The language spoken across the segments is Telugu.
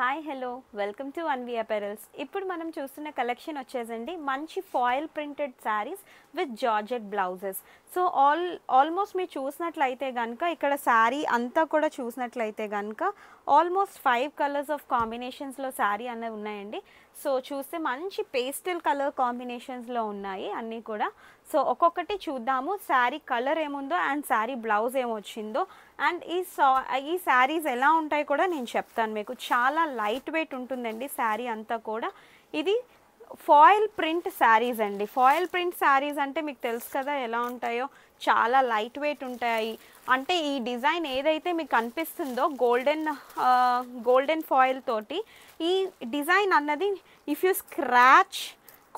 Hi hello welcome to Anvi apparels. ఇప్పుడు మనం చూస్తున్న కలెక్షన్ వచ్చేసండి మంచి foil printed saris with georgette blouses. So almost మీరు చూసినట్లయితే కనుక ఇక్కడ శారీ అంతా కూడా చూసినట్లయితే కనుక ఆల్మోస్ట్ 5 కలర్స్ ఆఫ్ కాంబినేషన్స్లో శారీ అనేవి ఉన్నాయండి. సో చూస్తే మంచి పేస్టల్ కలర్ కాంబినేషన్స్లో ఉన్నాయి అన్నీ కూడా. సో ఒక్కొక్కటి చూద్దాము, శారీ కలర్ ఏముందో అండ్ శారీ బ్లౌజ్ ఏమొచ్చిందో అండ్ ఈ శారీస్ ఎలా ఉంటాయి కూడా నేను చెప్తాను మీకు. చాలా లైట్ వెయిట్ ఉంటుందండి శారీ అంతా కూడా. ఇది ఫాయిల్ ప్రింట్ శారీస్ అండి. ఫాయిల్ ప్రింట్ శారీస్ అంటే మీకు తెలుసు కదా ఎలా ఉంటాయో, చాలా లైట్ వెయిట్ ఉంటాయి. అంటే ఈ డిజైన్ ఏదైతే మీకు కనిపిస్తుందో గోల్డెన్ ఫాయిల్ తోటి ఈ డిజైన్ అన్నది ఇఫ్ యూ స్క్రాచ్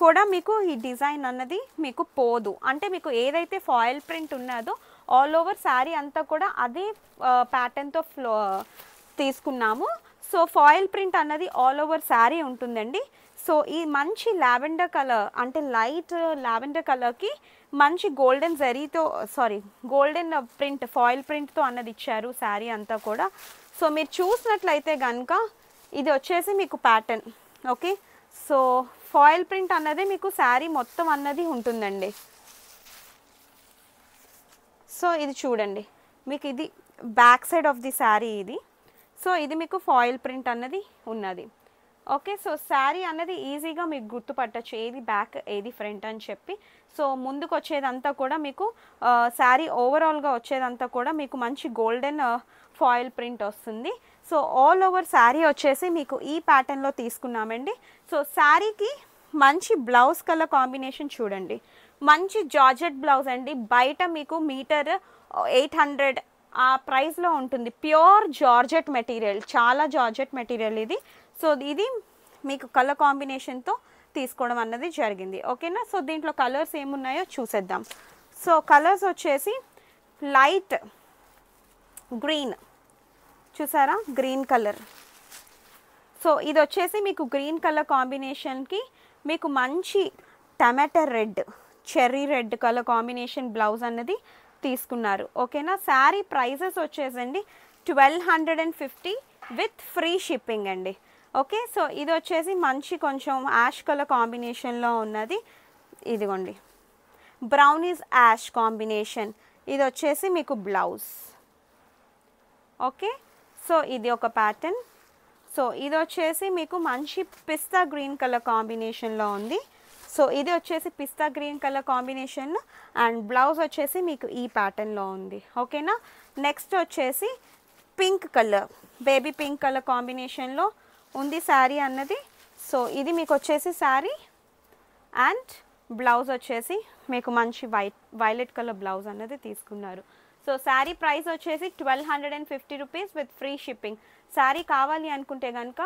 కూడా మీకు ఈ డిజైన్ అన్నది మీకు పోదు. అంటే మీకు ఏదైతే ఫాయిల్ ప్రింట్ ఉన్నదో ఆల్ ఓవర్ శారీ అంతా కూడా అదే ప్యాటర్న్తో తీసుకున్నాము. సో ఫాయిల్ ప్రింట్ అన్నది ఆల్ ఓవర్ శారీ ఉంటుందండి. సో ఈ మంచి లావెండర్ కలర్ అంటే లైట్ లావెండర్ కలర్కి మంచి గోల్డెన్ ప్రింట్ ఫాయిల్ ప్రింట్తో అన్నది ఇచ్చారు శారీ అంతా కూడా. సో మీరు చూసినట్లయితే కనుక ఇది వచ్చేసి మీకు pattern. Okay, so foil print అన్నది మీకు శారీ మొత్తం అన్నది ఉంటుందండి. సో ఇది చూడండి, మీకు ఇది back side of the sari ఇది. సో ఇది మీకు ఫాయిల్ ప్రింట్ అన్నది ఉన్నది. ఓకే, సో శారీ అన్నది ఈజీగా మీకు గుర్తుపట్టచ్చు ఏది బ్యాక్ ఏది ఫ్రంట్ అని చెప్పి. సో ముందుకు వచ్చేదంతా కూడా మీకు శారీ ఓవరాల్గా వచ్చేదంతా కూడా మీకు మంచి గోల్డెన్ ఫాయిల్ ప్రింట్ వస్తుంది. సో ఆల్ ఓవర్ శారీ వచ్చేసి మీకు ఈ ప్యాటర్న్లో తీసుకున్నామండి. సో శారీకి మంచి బ్లౌజ్ కలర్ కాంబినేషన్ చూడండి, మంచి జార్జెట్ బ్లౌజ్ అండి. బయట మీకు మీటర్ 800 ఆ ప్రైస్లో ఉంటుంది. ప్యూర్ జార్జెట్ మెటీరియల్, చాలా జార్జెట్ మెటీరియల్ ఇది. సో ఇది మీకు కలర్ కాంబినేషన్తో తీసుకోవడం అన్నది జరిగింది. ఓకేనా, సో దీంట్లో కలర్స్ ఏమున్నాయో చూసేద్దాం. సో కలర్స్ వచ్చేసి లైట్ గ్రీన్, చూసారా గ్రీన్ కలర్. సో ఇది వచ్చేసి మీకు గ్రీన్ కలర్ కాంబినేషన్కి మీకు మంచి టమాటా red, cherry red colour combination blouse అన్నది తీసుకున్నారు. ఓకేనా, శారీ ప్రైజెస్ వచ్చేసండి 1250 విత్ ఫ్రీ షిప్పింగ్ అండి. ఓకే, సో ఇది వచ్చేసి మంచి కొంచెం యాష్ కలర్ కాంబినేషన్లో ఉన్నది. ఇదిగోండి బ్రౌనీస్ యాష్ కాంబినేషన్. ఇది వచ్చేసి మీకు బ్లౌజ్. ఓకే, సో ఇది ఒక ప్యాటర్న్. సో ఇది వచ్చేసి మీకు మంచి పిస్తా గ్రీన్ కలర్ కాంబినేషన్లో ఉంది. సో ఇది వచ్చేసి పిస్తా green colour combination and blouse వచ్చేసి మీకు ఈ ప్యాటర్న్లో ఉంది. ఓకేనా, నెక్స్ట్ వచ్చేసి pink colour, baby pink colour కాంబినేషన్లో ఉంది శారీ అన్నది. సో ఇది మీకు వచ్చేసి శారీ అండ్ బ్లౌజ్ వచ్చేసి మీకు మంచి వైలెట్ కలర్ బ్లౌజ్ అన్నది తీసుకున్నారు. సో శారీ ప్రైస్ వచ్చేసి 1250 rupees with free shipping. Sari కావాలి అనుకుంటే కనుక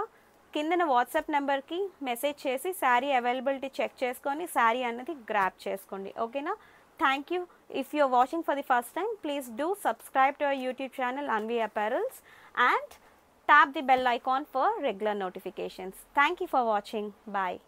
కిందన వాట్సాప్ నెంబర్కి మెసేజ్ చేసి శారీ అవైలబిలిటీ చెక్ చేసుకొని శారీ అన్నది గ్రాప్ చేసుకోండి. ఓకేనా, thank you. If you are watching for the first time, please do subscribe to our YouTube channel Anvi Apparels and tap the bell icon for regular notifications. Thank you for watching. Bye.